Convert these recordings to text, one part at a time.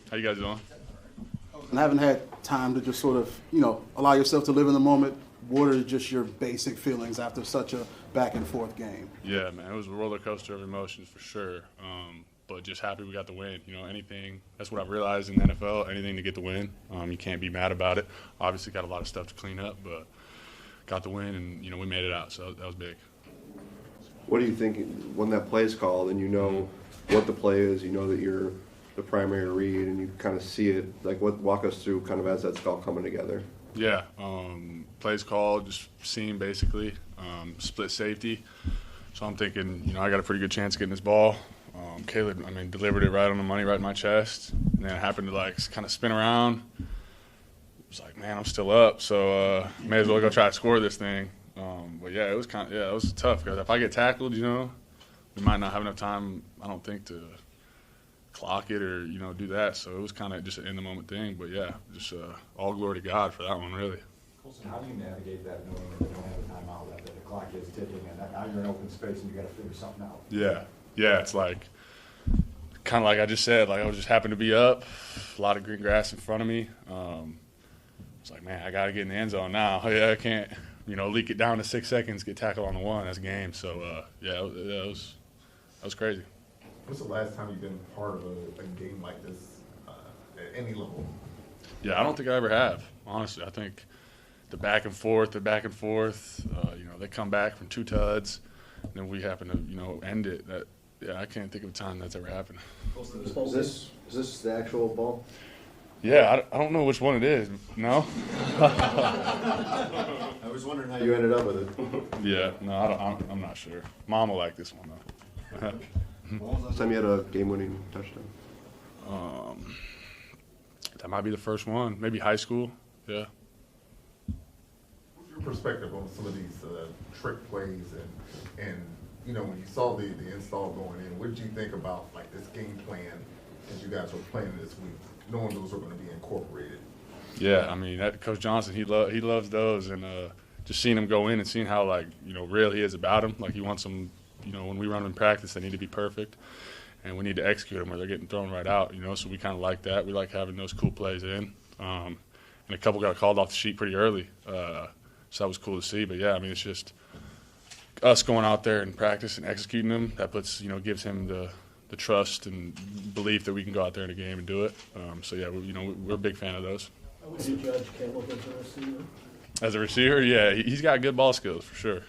How you guys doing? And haven't had time to just sort of, allow yourself to live in the moment. What are just your basic feelings after such a back-and-forth game? Yeah, man, it was a roller coaster of emotions for sure. But just happy we got the win. Anything, that's what I've realized in the NFL, anything to get the win. You can't be mad about it. Obviously got a lot of stuff to clean up, but got the win and, we made it out, so that was big. What do you think when that play is called and you know what the play is, you know that you're the primary read and you kind of see it, walk us through kind of as that's all coming together? Yeah, plays called, just seam basically, split safety. So I'm thinking, I got a pretty good chance of getting this ball. Caleb, delivered it right on the money, right in my chest. And then it happened to kind of spin around. It was like, man, I'm still up, so may as well go try to score this thing. But yeah, it was it was tough because if I get tackled, we might not have enough time, I don't think, to clock it or do that. So it was kind of just an in the moment thing. But yeah, just all glory to God for that one, really. Colston, how do you navigate that knowing that you don't have a timeout left, that the clock is ticking, and now you're in open space and you got to figure something out? Yeah, it's kind of like I just said, I was just happened to be up, a lot of green grass in front of me. It's like, man, I got to get in the end zone now. Yeah, I can't, leak it down to 6 seconds, get tackled on the one. That's game. So yeah, that was crazy. What's the last time you've been part of a game like this at any level? Yeah, I don't think I ever have, honestly. I think the back and forth, they come back from 2 tuds, and then we happen to, end it. I can't think of a time that's ever happened. Is this the actual ball? Yeah, I don't know which one it is. No? I was wondering how you ended up with it. Yeah, no, I'm not sure. Mom will like this one, though. When was the last time you had a game-winning touchdown? That might be the first one. Maybe high school. Yeah. What's your perspective on some of these trick plays and when you saw the install going in, what did you think about this game plan as you guys were playing this week, knowing those are going to be incorporated? Yeah, that Coach Johnson, he loves those, and just seeing him go in and seeing how real he is about them. He wants them. When we run them in practice, they need to be perfect, and we need to execute them or they're getting thrown right out. So we kind of like that. We like having those cool plays in, and a couple got called off the sheet pretty early, so that was cool to see. But yeah, it's just us going out there and practice and executing them. That puts gives him the trust and belief that we can go out there in a game and do it. So yeah, we're a big fan of those. How would you judge Caleb as a receiver? As a receiver, yeah, he's got good ball skills for sure.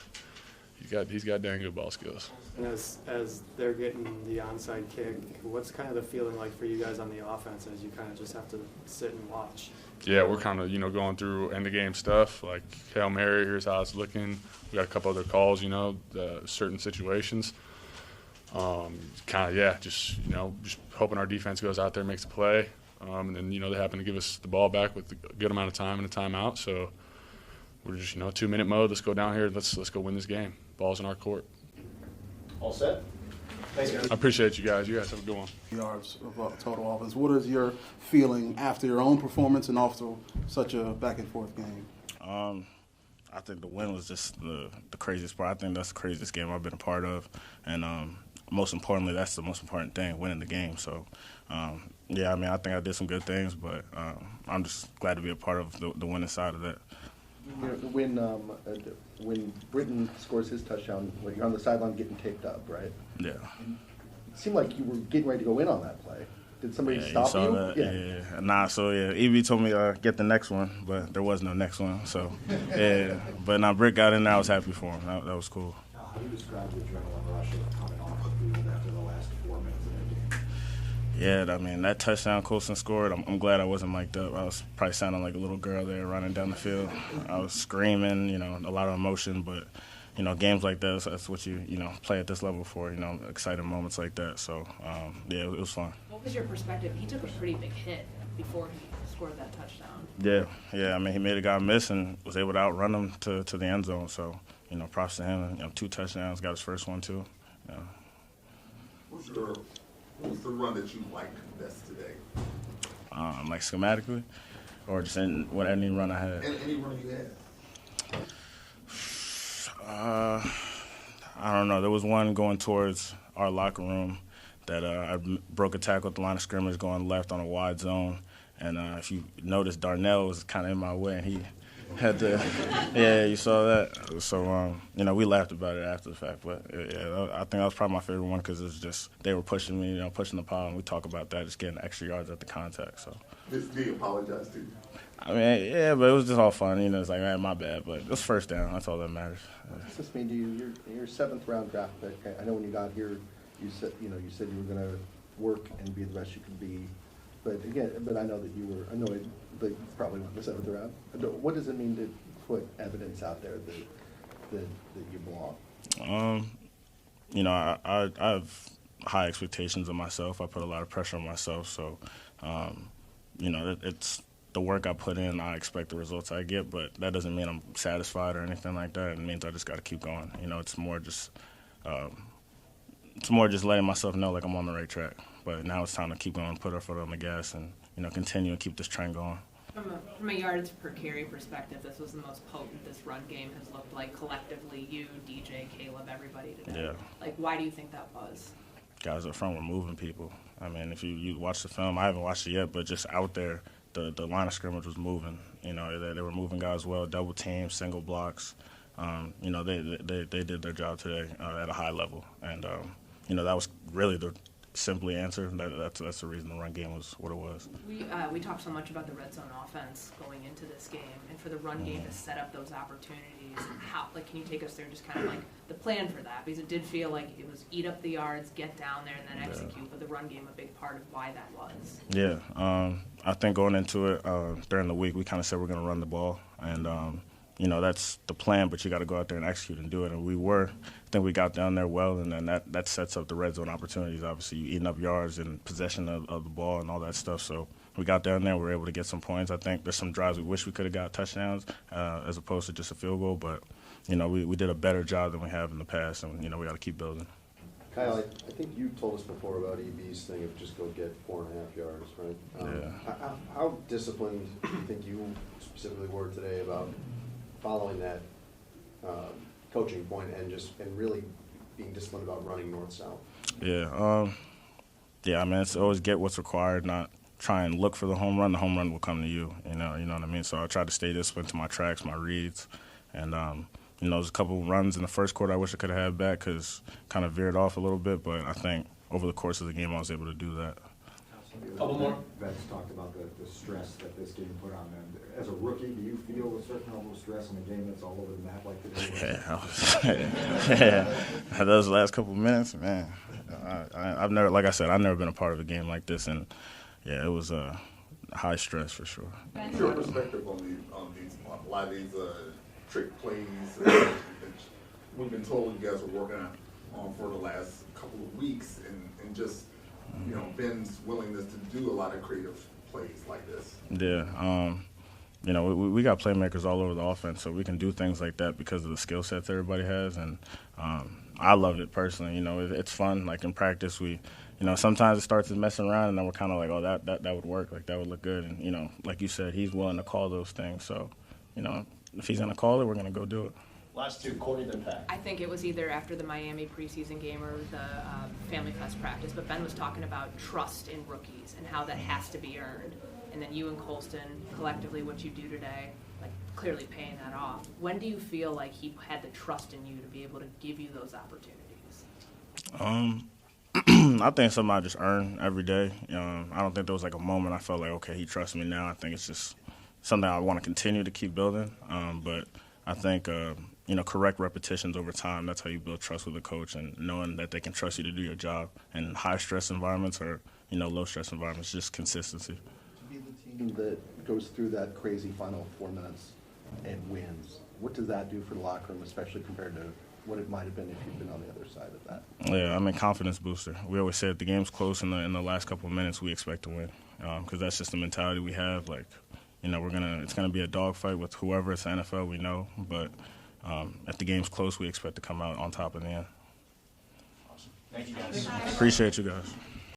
He's got dang good ball skills. And as they're getting the onside kick, what's kind of the feeling like for you guys on the offense as you kind of just have to sit and watch? Yeah, we're kind of going through end of game stuff like Hail Mary. Here's how it's looking. We got a couple other calls, certain situations. Just hoping our defense goes out there, makes a play, and then they happen to give us the ball back with a good amount of time and a timeout. So we're just 2-minute mode. Let's go down here. Let's go win this game. Ball's in our court. All set? Thanks, guys. I appreciate you guys. You guys have a good one. Yards of total offense. What is your feeling after your own performance and after such a back-and-forth game? I think the win was just the craziest part. I think that's the craziest game I've been a part of. And most importantly, that's the most important thing, winning the game. So, I think I did some good things, but I'm just glad to be a part of the winning side of that. When Britton scores his touchdown, you're on the sideline getting taped up, right? Yeah. It seemed like you were getting ready to go in on that play. Did somebody stop you? you? That? Yeah. Nah, so EB told me get the next one, but there was no next one. So, yeah. But now Britt got in there. I was happy for him. That was cool. How do you describe the adrenaline rush of coming off the field after the last 4 minutes of the game? Yeah, that touchdown Colston scored, I'm glad I wasn't mic'd up. I was probably sounding like a little girl there running down the field. I was screaming, a lot of emotion, but, games like this, that's what you play at this level for, exciting moments like that. So, it was fun. What was your perspective? He took a pretty big hit before he scored that touchdown. Yeah, he made a guy miss and was able to outrun him to the end zone. So, props to him. 2 touchdowns, got his first one too. Yeah. What was the run that you liked best today? Like schematically, or just any run I had? Any run you had? I don't know. There was one going towards our locker room that I broke a tackle at the line of scrimmage going left on a wide zone. And if you notice, Darnell was kind of in my way, and he had to, yeah, you saw that. So, we laughed about it after the fact. But, yeah, I think that was probably my favorite one because it was just they were pushing me, pushing the pile, and we talk about that, just getting extra yards at the contact. So. Did he apologize to you? I mean, yeah, but it was just all fun. It's like, man, my bad. But it was first down. That's all that matters. What does this mean to you? You're 7th round draft pick. I know when you got here, you said you were going to work and be the best you could be. But again, I know that you were. I know it probably went the 7th round. What does it mean to put evidence out there that you belong? I have high expectations of myself. I put a lot of pressure on myself. So, it's the work I put in. I expect the results I get, but that doesn't mean I'm satisfied or anything like that. It means I just got to keep going. It's more just letting myself know like I'm on the right track. But now it's time to keep going, put our foot on the gas, and continue and keep this trend going. From a yards per carry perspective, this was the most potent this run game has looked like collectively. You, DJ, Caleb, everybody today. Yeah. Like, why do you think that was? Guys up front were moving people. I mean, if you watch the film, I haven't watched it yet, but just out there, the line of scrimmage was moving. They were moving guys well, double teams, single blocks. They did their job today at a high level, and that was really the simply answer. That's the reason the run game was what it was. We talked so much about the red zone offense going into this game, and for the run game to set up those opportunities. How, can you take us through just kind of like the plan for that? Because it did feel like it was eat up the yards, get down there, and then execute. But the run game a big part of why that was. Yeah, I think going into it during the week, we kind of said we're going to run the ball, and that's the plan. But you got to go out there and execute and do it. And I think we got down there well, and then that sets up the red zone opportunities. Obviously, you eating up yards and possession of the ball and all that stuff. So we got down there, we were able to get some points. I think there's some drives we wish we could have got touchdowns as opposed to just a field goal. But we did a better job than we have in the past, and we got to keep building. Kyle, I think you told us before about EB's thing of just go get 4.5 yards, right? Yeah. How disciplined do you think you specifically were today about following that coaching point and really being disciplined about running north-south? Yeah. I mean, it's always get what's required, not try and look for the home run. The home run will come to you, you know what I mean? So I try to stay disciplined to my tracks, my reads, and there's a couple runs in the first quarter I wish I could have had back because kind of veered off a little bit, but I think over the course of the game I was able to do that. Couple more. Vets talked about the stress that this game put on them. As a rookie, do you feel a certain level of stress in a game that's all over the map like today? Yeah, those last couple minutes, man. I've never been a part of a game like this, and yeah, it was high stress for sure. What's your perspective on a lot of these trick plays that we've been told you guys are working on for the last couple of weeks, and just Ben's willingness to do a lot of creative plays like this? Yeah. We got playmakers all over the offense, so we can do things like that because of the skill sets everybody has, and I loved it personally. It's fun. Like in practice, we, sometimes it starts as messing around, and then we're kind of like, oh, that would work, like that would look good, and like you said, he's willing to call those things. So, if he's gonna call it, we're gonna go do it. Last two, Corey, then Pat. I think it was either after the Miami preseason game or the Family Fest practice, but Ben was talking about trust in rookies and how that has to be earned. And then you and Colston, collectively, what you do today, like clearly paying that off. When do you feel like he had the trust in you to be able to give you those opportunities? I think something I just earn every day. I don't think there was like a moment I felt like, okay, he trusts me now. I think it's just something I want to continue to keep building. But I think, correct repetitions over time, that's how you build trust with a coach and knowing that they can trust you to do your job. And high-stress environments or, low-stress environments, just consistency. To be the team that goes through that crazy final 4 minutes and wins, what does that do for the locker room, especially compared to what it might have been if you'd been on the other side of that? Yeah, confidence booster. We always say if the game's close in the last couple of minutes, we expect to win because that's just the mentality we have. Like, it's gonna be a dogfight with whoever. It's the NFL, we know, but if the game's close, we expect to come out on top in the end. Awesome. Thank you, guys. Appreciate you guys.